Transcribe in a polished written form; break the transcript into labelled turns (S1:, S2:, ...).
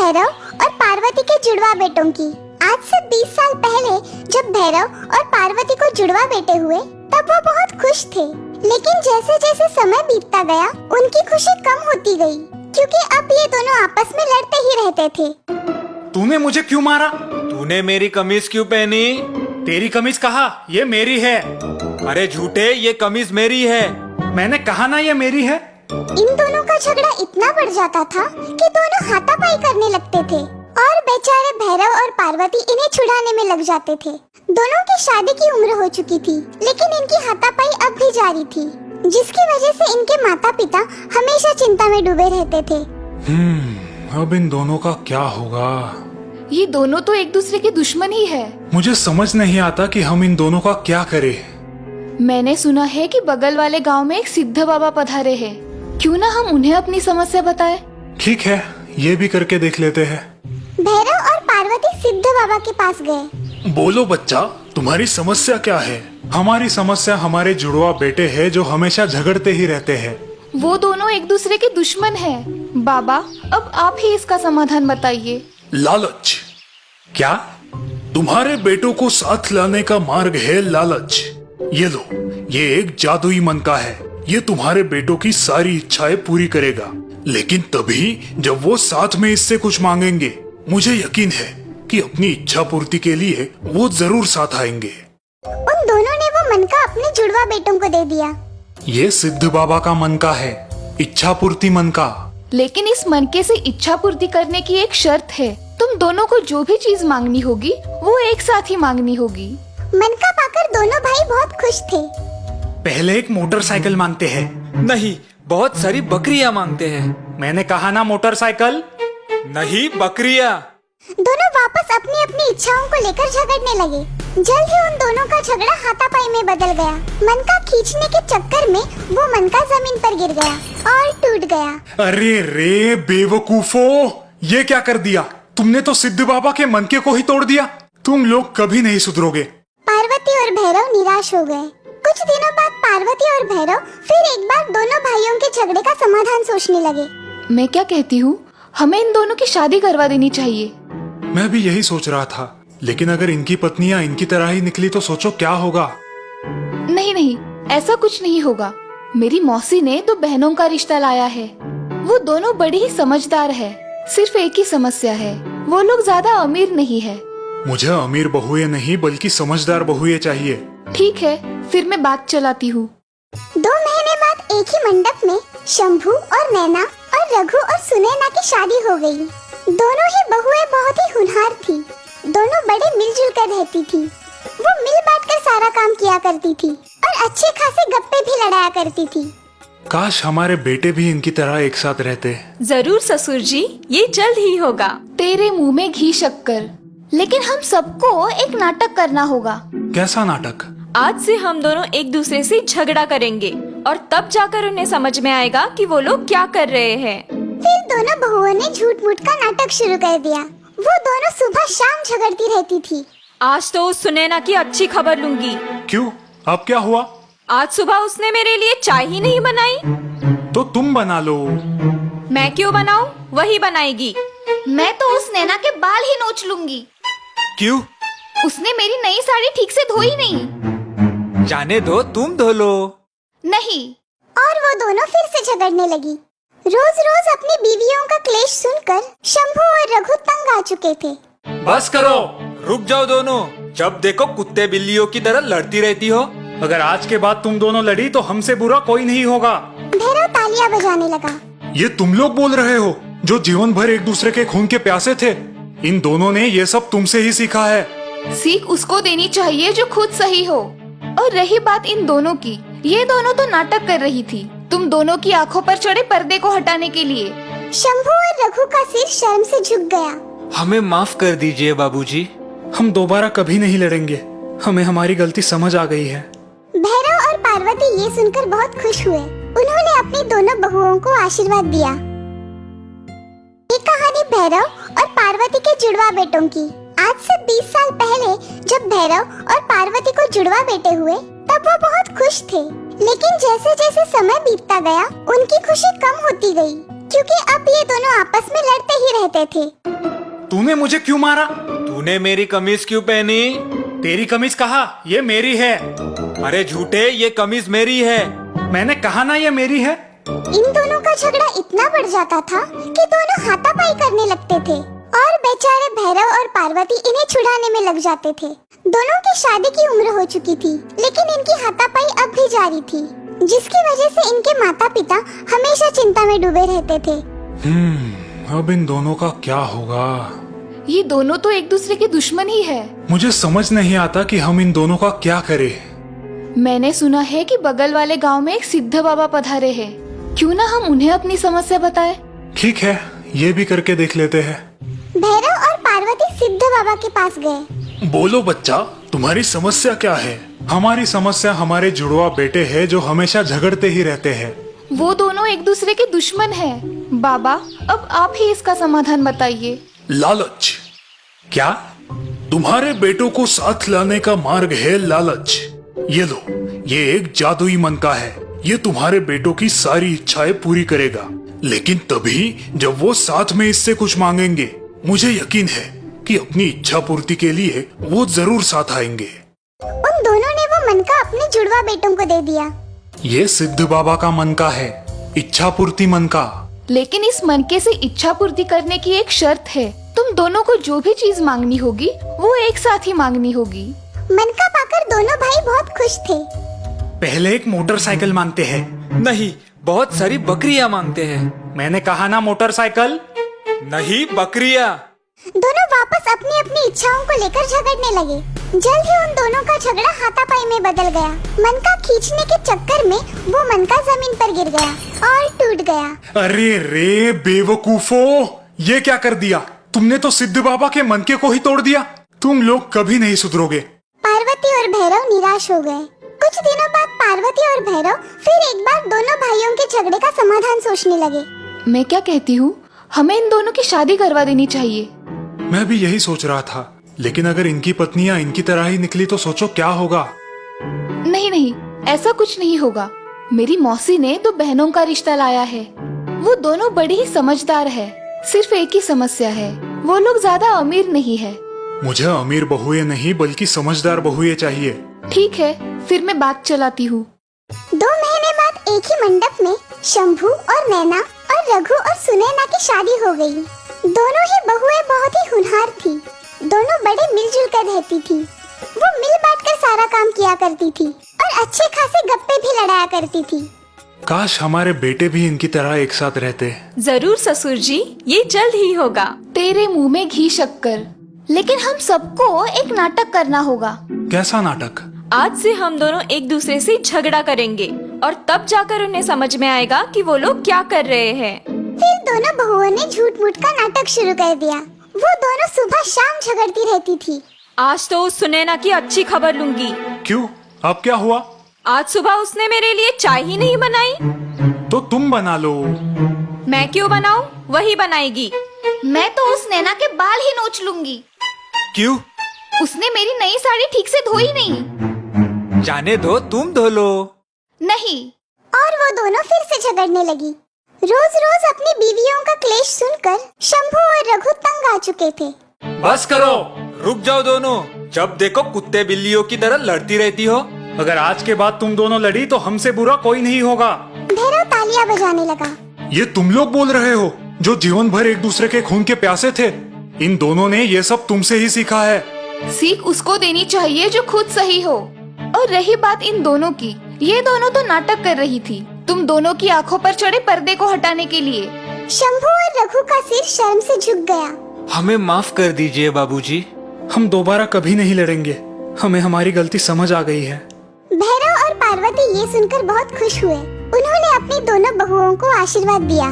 S1: भैरव और पार्वती के जुड़वा बेटों की। आज से 20 साल पहले जब भैरव और पार्वती को जुड़वा बेटे हुए तब वो बहुत खुश थे। लेकिन जैसे जैसे समय बीतता गया उनकी खुशी कम होती गई, क्योंकि अब ये दोनों आपस में लड़ते ही रहते थे।
S2: तूने मुझे क्यों मारा?
S3: तूने मेरी कमीज क्यों पहनी?
S2: तेरी कमीज कहा, ये मेरी है।
S3: अरे झूठे, ये कमीज मेरी है।
S2: मैंने कहा ना ये मेरी है।
S1: इन दोनों का झगड़ा इतना बढ़ जाता था कि दोनों हाथापाई करने लगते थे और बेचारे भैरव और पार्वती इन्हें छुड़ाने में लग जाते थे। दोनों की शादी की उम्र हो चुकी थी, लेकिन इनकी हाथापाई अब भी जारी थी, जिसकी वजह से इनके माता पिता हमेशा चिंता में डूबे रहते थे।
S2: अब इन दोनों का क्या होगा?
S4: ये दोनों तो एक दूसरे के दुश्मन ही है।
S2: मुझे समझ नहीं आता कि हम इन दोनों का क्या करें।
S4: मैंने सुना है कि बगल वाले गांव में एक सिद्ध बाबा पधारे हैं। क्यों ना हम उन्हें अपनी समस्या बताएं?
S2: ठीक है, ये भी करके देख लेते हैं।
S1: भैरव और पार्वती सिद्ध बाबा के पास गए।
S2: बोलो बच्चा, तुम्हारी समस्या क्या है? हमारी समस्या हमारे जुड़वा बेटे हैं जो हमेशा झगड़ते ही रहते हैं।
S4: वो दोनों एक दूसरे के दुश्मन हैं। बाबा, अब आप ही इसका समाधान बताइए।
S2: लालच। क्या? तुम्हारे बेटों को साथ लाने का मार्ग है लालच। ये लो, ये एक जादुई मनका है। ये तुम्हारे बेटों की सारी इच्छाएं पूरी करेगा, लेकिन तभी जब वो साथ में इससे कुछ मांगेंगे। मुझे यकीन है कि अपनी इच्छा पूर्ति के लिए वो जरूर साथ आएंगे।
S1: उन दोनों ने वो मनका अपने जुड़वा बेटों को दे दिया।
S2: ये सिद्ध बाबा का मनका है, इच्छा पूर्ति मनका।
S4: लेकिन इस मनके से इच्छा पूर्ति करने की एक शर्त है। तुम दोनों को जो भी चीज मांगनी होगी वो एक साथ ही मांगनी होगी।
S1: मनका पाकर दोनों भाई बहुत खुश थे।
S2: पहले एक मोटरसाइकिल मांगते हैं।
S3: नहीं, बहुत सारी बकरियां मांगते हैं।
S2: मैंने कहा ना मोटरसाइकिल।
S3: नहीं, बकरियां।
S1: दोनों वापस अपनी अपनी इच्छाओं को लेकर झगड़ने लगे। जल्द ही उन दोनों का झगड़ा हाथापाई में बदल गया। मनका खींचने के चक्कर में वो मनका जमीन पर गिर गया और टूट गया।
S2: अरे रे बेवकूफो, ये क्या कर दिया तुमने? तो सिद्ध बाबा के मनके को ही तोड़ दिया। तुम लोग कभी नहीं सुधरोगे।
S1: पार्वती और भैरव निराश हो गए। कुछ दिनों बाद पार्वती और भैरव फिर एक बार दोनों भाइयों के झगड़े का समाधान सोचने लगे।
S4: मैं क्या कहती हूँ, हमें इन दोनों की शादी करवा देनी चाहिए।
S2: मैं भी यही सोच रहा था, लेकिन अगर इनकी पत्नियां इनकी तरह ही निकली तो सोचो क्या होगा।
S4: नहीं नहीं, ऐसा कुछ नहीं होगा। मेरी मौसी ने तो बहनों का रिश्ता लाया है। वो दोनों बड़ी ही समझदार है। सिर्फ एक ही समस्या है, वो लोग ज्यादा अमीर नहीं है।
S2: मुझे अमीर बहुएं नहीं बल्कि समझदार बहुएं चाहिए।
S4: ठीक है, फिर मैं बात चलाती हूँ।
S1: 2 महीने बाद एक ही मंडप में शंभू और नैना और रघु और सुनैना की शादी हो गई। दोनों ही बहुएं बहुत ही होनहार थी। दोनों बड़े मिलजुल कर रहती थी। वो मिल बांट कर सारा काम किया करती थी और अच्छे खासे गप्पे भी लड़ाया करती थी।
S2: काश हमारे बेटे भी इनकी तरह एक साथ रहते।
S5: जरूर ससुर जी, ये जल्द ही होगा।
S4: तेरे मुंह में घी शक्कर। लेकिन हम सबको एक नाटक करना होगा।
S2: कैसा नाटक?
S5: आज से हम दोनों एक दूसरे से झगड़ा करेंगे और तब जाकर उन्हें समझ में आएगा कि वो लोग क्या कर रहे हैं।
S1: फिर दोनों बहुओं ने झूठ मूठ का नाटक शुरू कर दिया। वो दोनों सुबह शाम झगड़ती रहती थी।
S5: आज तो उस सुनैना की अच्छी खबर लूंगी।
S2: क्यों, अब क्या हुआ?
S5: आज सुबह उसने मेरे लिए चाय ही नहीं बनाई।
S2: तो तुम बना लो।
S5: मैं क्यों बनाऊं? वही बनाएगी।
S4: मैं तो उस नैना के बाल ही नोच लूंगी।
S3: क्यों?
S4: उसने मेरी नई साड़ी ठीक से धोई नहीं।
S3: जाने दो, तुम धो लो।
S4: नहीं।
S1: और वो दोनों फिर से झगड़ने लगी। रोज रोज अपनी बीवियों का क्लेश सुनकर शंभू और रघु तंग आ चुके थे।
S3: बस करो, रुक जाओ दोनों। जब देखो कुत्ते बिल्लियों की तरह लड़ती रहती हो।
S2: अगर आज के बाद तुम दोनों लड़ी तो हमसे बुरा कोई नहीं होगा।
S1: भैरव तालियां बजाने लगा।
S2: ये तुम लोग बोल रहे हो जो जीवन भर एक दूसरे के खून के प्यासे थे। इन दोनों ने ये सब तुमसे ही सीखा है।
S4: सीख उसको देनी चाहिए जो खुद सही हो। और रही बात इन दोनों की, ये दोनों तो नाटक कर रही थी तुम दोनों की आंखों पर चढ़े पर्दे को हटाने के लिए।
S1: शंभू और रघु का सिर शर्म से झुक गया।
S3: हमें माफ कर दीजिए बाबूजी।
S2: हम दोबारा कभी नहीं लड़ेंगे। हमें हमारी गलती समझ आ गई है।
S1: भैरव और पार्वती ये सुनकर बहुत खुश हुए। उन्होंने अपनी दोनों बहुओं को आशीर्वाद दिया। ये कहानी भैरव और पार्वती के जुड़वा बेटों की। आज से 20 साल पहले जब भैरव और पार्वती को जुड़वा बेटे हुए तब वो बहुत खुश थे। लेकिन जैसे जैसे समय बीतता गया उनकी खुशी कम होती गई, क्योंकि अब ये दोनों आपस में लड़ते ही रहते थे।
S3: तूने मुझे क्यों मारा? तूने मेरी कमीज क्यों पहनी? तेरी कमीज कहा? ये मेरी है। अरे झूठे, ये कमीज मेरी है। मैंने कहा ना ये मेरी है।
S1: इन दोनों का झगड़ा इतना बढ़ जाता था कि दोनों हाथापाई करने लगते थे और बेचारे भैरव और पार्वती इन्हें छुड़ाने में लग जाते थे। दोनों की शादी की उम्र हो चुकी थी, लेकिन इनकी हाथापाई अब भी जारी थी, जिसकी वजह से इनके माता पिता हमेशा चिंता में डूबे रहते थे।
S2: अब इन दोनों का क्या होगा?
S4: ये दोनों तो एक दूसरे के दुश्मन ही है।
S2: मुझे समझ नहीं आता कि हम इन दोनों का क्या करें।
S4: मैंने सुना है कि बगल वाले गांव में एक सिद्ध बाबा पधारे हैं। क्यों ना हम उन्हें अपनी समस्या बताएं?
S2: ठीक है, ये भी करके देख लेते हैं।
S1: भैरव और पार्वती सिद्ध बाबा के पास गए।
S2: बोलो बच्चा, तुम्हारी समस्या क्या है? हमारी समस्या हमारे जुड़वा बेटे हैं जो हमेशा झगड़ते ही रहते हैं।
S4: वो दोनों एक दूसरे के दुश्मन हैं। बाबा, अब आप ही इसका समाधान बताइए।
S2: लालच। क्या? तुम्हारे बेटों को साथ लाने का मार्ग है लालच। ये लो, ये एक जादुई मनका है। ये तुम्हारे बेटों की सारी इच्छाएं पूरी करेगा, लेकिन तभी जब वो साथ में इससे कुछ मांगेंगे। मुझे यकीन है कि अपनी इच्छा पूर्ति के लिए वो जरूर साथ आएंगे।
S1: उन दोनों ने वो मनका अपने जुड़वा बेटों को दे दिया।
S2: ये सिद्ध बाबा का मनका है, इच्छा पूर्ति मनका।
S4: लेकिन इस मनके से इच्छा पूर्ति करने की एक शर्त है। तुम दोनों को जो भी चीज मांगनी होगी वो एक साथ ही मांगनी होगी।
S1: मनका पाकर दोनों भाई बहुत खुश थे।
S3: पहले एक मोटरसाइकिल मांगते हैं। नहीं, बहुत सारी बकरियां मांगते हैं। मैंने कहा ना मोटरसाइकिल, नहीं बकरियां।
S1: दोनों वापस अपनी अपनी इच्छाओं को लेकर झगड़ने लगे। जल्द ही उन दोनों का झगड़ा हाथापाई में बदल गया। मनका खींचने के चक्कर में वो मनका जमीन पर गिर गया और टूट गया।
S2: अरे रे बेवकूफो, ये क्या कर दिया? तुमने तो सिद्ध बाबा के मनके को ही तोड़ दिया। तुम लोग कभी नहीं सुधरोगे।
S1: पार्वती और भैरव निराश हो गए। कुछ दिनों बाद पार्वती और भैरव फिर एक बार दोनों भाइयों के झगड़े का समाधान सोचने लगे।
S4: मैं क्या कहती हूँ, हमें इन दोनों की शादी करवा देनी चाहिए।
S2: मैं भी यही सोच रहा था, लेकिन अगर इनकी पत्नियां इनकी तरह ही निकली तो सोचो क्या होगा।
S4: नहीं नहीं, ऐसा कुछ नहीं होगा। मेरी मौसी ने दो बहनों का रिश्ता लाया है। वो दोनों बड़ी ही समझदार है। सिर्फ एक ही समस्या है, वो लोग ज्यादा अमीर नहीं है।
S2: मुझे अमीर बहुएं नहीं बल्कि समझदार बहुएं चाहिए।
S4: ठीक है, फिर मैं बात चलाती हूँ।
S1: 2 महीने बाद एक ही मंडप में शंभू और नैना और रघु और सुनैना की शादी हो गई। दोनों ही बहुएं बहुत ही होनहार थी। दोनों बड़े मिलजुल कर रहती थी। वो मिल बांट कर सारा काम किया करती थी और अच्छे खासे गप्पे भी लड़ाया करती थी।
S2: काश हमारे बेटे भी इनकी तरह एक साथ रहते।
S5: जरूर ससुर जी, ये जल्द ही होगा।
S4: तेरे मुंह में घी शक्कर। लेकिन हम सबको एक नाटक करना होगा।
S2: कैसा नाटक?
S5: आज से हम दोनों एक दूसरे से झगड़ा करेंगे और तब जाकर उन्हें समझ में आएगा कि वो लोग क्या कर रहे हैं।
S1: फिर दोनों बहुओं ने झूठ मूठ का नाटक शुरू कर दिया। वो दोनों सुबह शाम झगड़ती रहती थी।
S5: आज तो उस सुनैना की अच्छी खबर लूंगी।
S2: क्यों? अब क्या हुआ?
S5: आज सुबह उसने मेरे लिए चाय ही नहीं बनाई।
S2: तो तुम बना लो।
S5: मैं क्यों बनाऊं? वही बनाएगी।
S4: मैं तो उस नैना के बाल ही नोच लूंगी।
S3: क्यों?
S4: उसने मेरी नई साड़ी ठीक से धोई नहीं।
S3: जाने दो, तुम धो लो।
S4: नहीं।
S1: और वो दोनों फिर से झगड़ने लगी। रोज रोज अपनी बीवियों का क्लेश सुनकर शंभू और रघु तंग आ चुके थे।
S3: बस करो, रुक जाओ दोनों। जब देखो कुत्ते बिल्लियों की तरह लड़ती रहती हो। अगर आज के बाद तुम दोनों लड़ी तो हमसे बुरा कोई नहीं होगा।
S1: भैरव तालियां बजाने लगा।
S2: ये तुम लोग बोल रहे हो जो जीवन भर एक दूसरे के खून के प्यासे थे? इन दोनों ने ये सब तुमसे ही सीखा है।
S4: सीख उसको देनी चाहिए जो खुद सही हो। और रही बात इन दोनों की, ये दोनों तो नाटक कर रही थी तुम दोनों की आंखों पर चढ़े पर्दे को हटाने के लिए।
S1: शंभू और रघु का सिर शर्म से झुक गया।
S3: हमें माफ कर दीजिए बाबूजी।
S2: हम दोबारा कभी नहीं लड़ेंगे। हमें हमारी गलती समझ आ गई है।
S1: भैरव और पार्वती ये सुनकर बहुत खुश हुए। उन्होंने अपनी दोनों बहुओं को आशीर्वाद दिया।